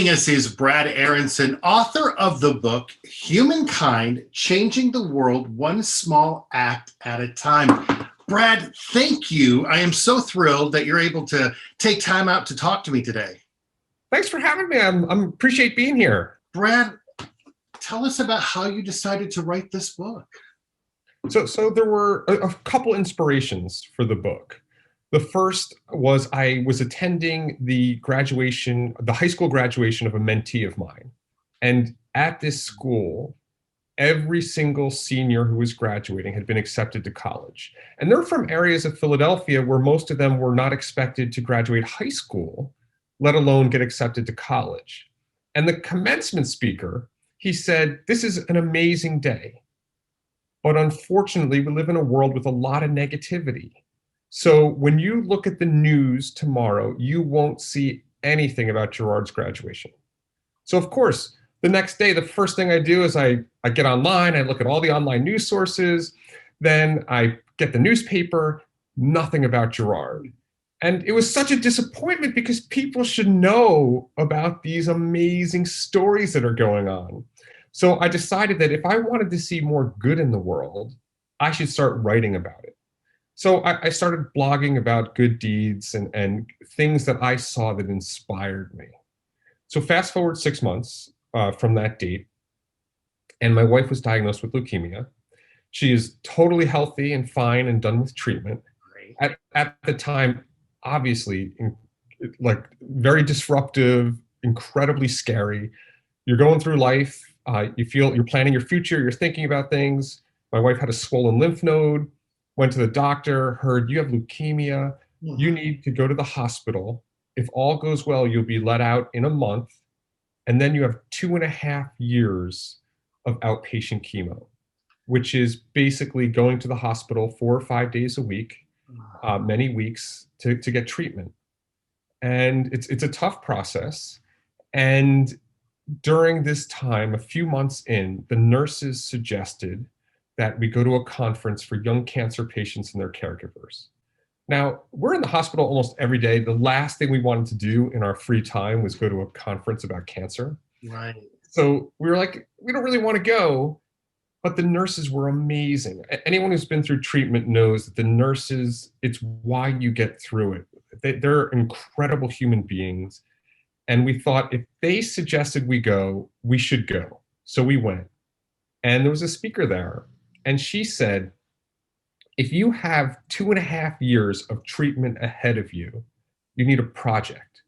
Joining us is Brad Aronson, author of the book, Humankind, Changing the World One Small Act at a Time. Brad, thank you. I am so thrilled that you're able to take time out to talk to me today. Thanks for having me. I appreciate being here. Brad, tell us about how you decided to write this book. So there were a couple inspirations for the book. The first was I was attending the high school graduation of a mentee of mine. And at this school, every single senior who was graduating had been accepted to college. And they're from areas of Philadelphia where most of them were not expected to graduate high school, let alone get accepted to college. And the commencement speaker, he said, "This is an amazing day. But unfortunately, we live in a world with a lot of negativity. So when you look at the news tomorrow, you won't see anything about Gerard's graduation." So of course, the next day, the first thing I do is I get online, I look at all the online news sources, then I get the newspaper, nothing about Gerard. And it was such a disappointment because people should know about these amazing stories that are going on. So I decided that if I wanted to see more good in the world, I should start writing about it. So I started blogging about good deeds and things that I saw that inspired me. So fast forward 6 months from that date, and my wife was diagnosed with leukemia. She is totally healthy and fine and done with treatment. At the time, obviously, like very disruptive, incredibly scary. You're going through life. You're planning your future. You're thinking about things. My wife had a swollen lymph node. Went to the doctor, heard you have leukemia, you need to go to the hospital. If all goes well, you'll be let out in a month, and then you have 2.5 years of outpatient chemo, which is basically going to the hospital 4 or 5 days a week, many weeks to get treatment. And it's a tough process. And during this time, a few months in, the nurses suggested that we go to a conference for young cancer patients and their caregivers. Now, we're in the hospital almost every day. The last thing we wanted to do in our free time was go to a conference about cancer. Right. So we were like, we don't really want to go, but the nurses were amazing. Anyone who's been through treatment knows that the nurses, it's why you get through it. They're incredible human beings. And we thought if they suggested we go, we should go. So we went. And there was a speaker there. And she said, if you have 2.5 years of treatment ahead of you, you need a project.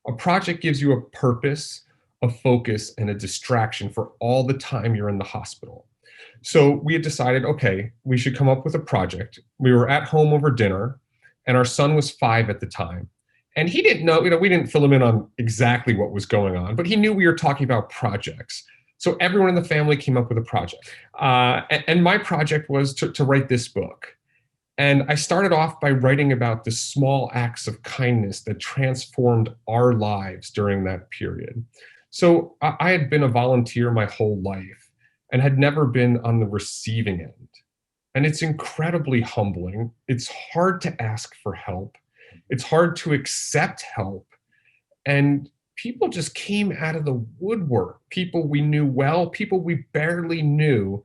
A project gives you a purpose, a focus, and a distraction for all the time you're in the hospital. So we had decided, okay, we should come up with a project. We were at home over dinner, and our son was 5 at the time. And he didn't know, we didn't fill him in on exactly what was going on, but he knew we were talking about projects. So everyone in the family came up with a project. And my project was to write this book. And I started off by writing about the small acts of kindness that transformed our lives during that period. So I had been a volunteer my whole life and had never been on the receiving end. And it's incredibly humbling. It's hard to ask for help. It's hard to accept help. And people just came out of the woodwork. People we knew well, people we barely knew,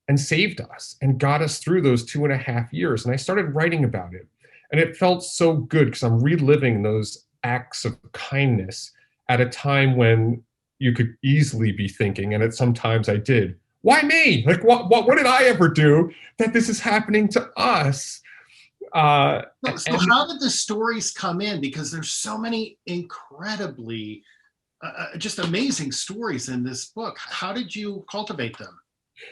and saved us and got us through those 2.5 years. And I started writing about it. And it felt so good because I'm reliving those acts of kindness at a time when you could easily be thinking, and sometimes I did, why me? Like, what did I ever do that this is happening to us? So how did the stories come in? Because there's so many incredibly, just amazing stories in this book. How did you cultivate them?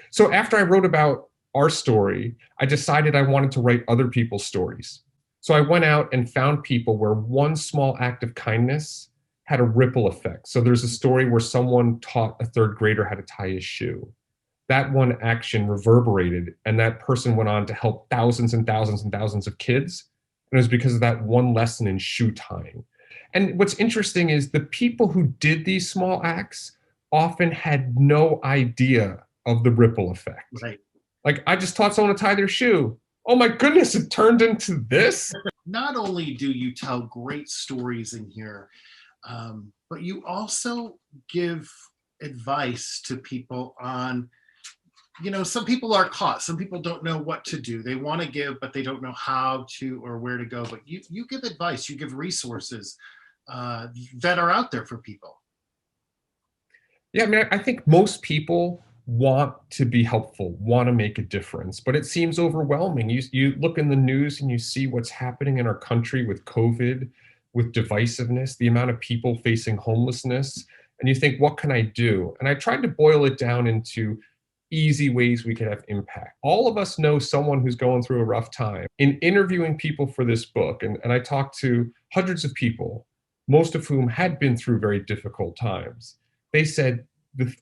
So after I wrote about our story, I decided I wanted to write other people's stories. So I went out and found people where one small act of kindness had a ripple effect. So there's a story where someone taught a 3rd grader how to tie his shoe. That one action reverberated, and that person went on to help thousands and thousands and thousands of kids. And it was because of that one lesson in shoe tying. And what's interesting is the people who did these small acts often had no idea of the ripple effect. Right. Like, I just taught someone to tie their shoe. Oh my goodness, it turned into this? Not only do you tell great stories in here, But you also give advice to people on, some people are caught. Some people don't know what to do. They want to give, but they don't know how to or where to go. But you give advice, you give resources that are out there for people. Yeah, I mean, I think most people want to be helpful, want to make a difference, but it seems overwhelming. You look in the news and you see what's happening in our country with COVID, with divisiveness, the amount of people facing homelessness, and you think, what can I do? And I tried to boil it down into easy ways we could have impact. All of us know someone who's going through a rough time. In interviewing people for this book, and I talked to hundreds of people, most of whom had been through very difficult times, they said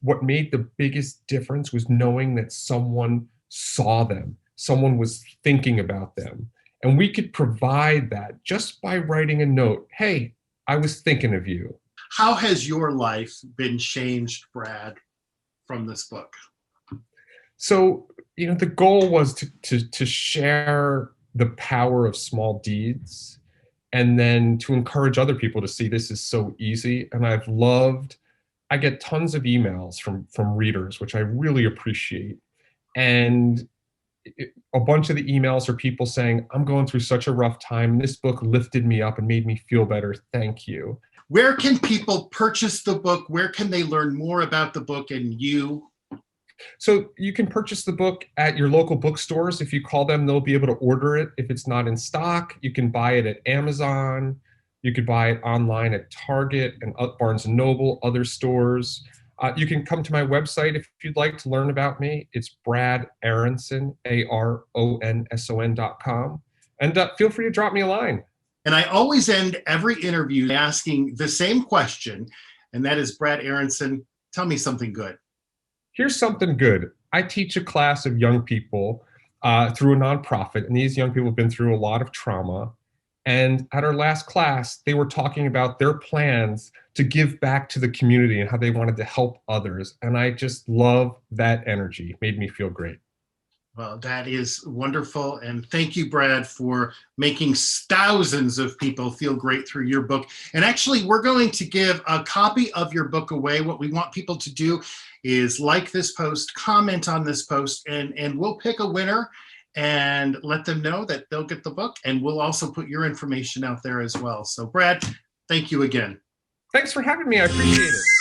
what made the biggest difference was knowing that someone saw them, someone was thinking about them. And we could provide that just by writing a note. Hey, I was thinking of you. How has your life been changed, Brad, from this book? So, the goal was to share the power of small deeds and then to encourage other people to see this is so easy. And I get tons of emails from readers, which I really appreciate. And a bunch of the emails are people saying, I'm going through such a rough time. This book lifted me up and made me feel better. Thank you. Where can people purchase the book? Where can they learn more about the book and you? So you can purchase the book at your local bookstores. If you call them, they'll be able to order it. If it's not in stock, you can buy it at Amazon. You could buy it online at Target and Barnes & Noble, other stores. You can come to my website if you'd like to learn about me. It's Brad Aronson, ARONSON.com. And feel free to drop me a line. And I always end every interview asking the same question, and that is, Brad Aronson, tell me something good. Here's something good. I teach a class of young people through a nonprofit, and these young people have been through a lot of trauma. And at our last class, they were talking about their plans to give back to the community and how they wanted to help others. And I just love that energy. It made me feel great. Well, that is wonderful. And thank you, Brad, for making thousands of people feel great through your book. And actually, we're going to give a copy of your book away. What we want people to do is like this post, comment on this post, and we'll pick a winner and let them know that they'll get the book. And we'll also put your information out there as well. So, Brad, thank you again. Thanks for having me. I appreciate it.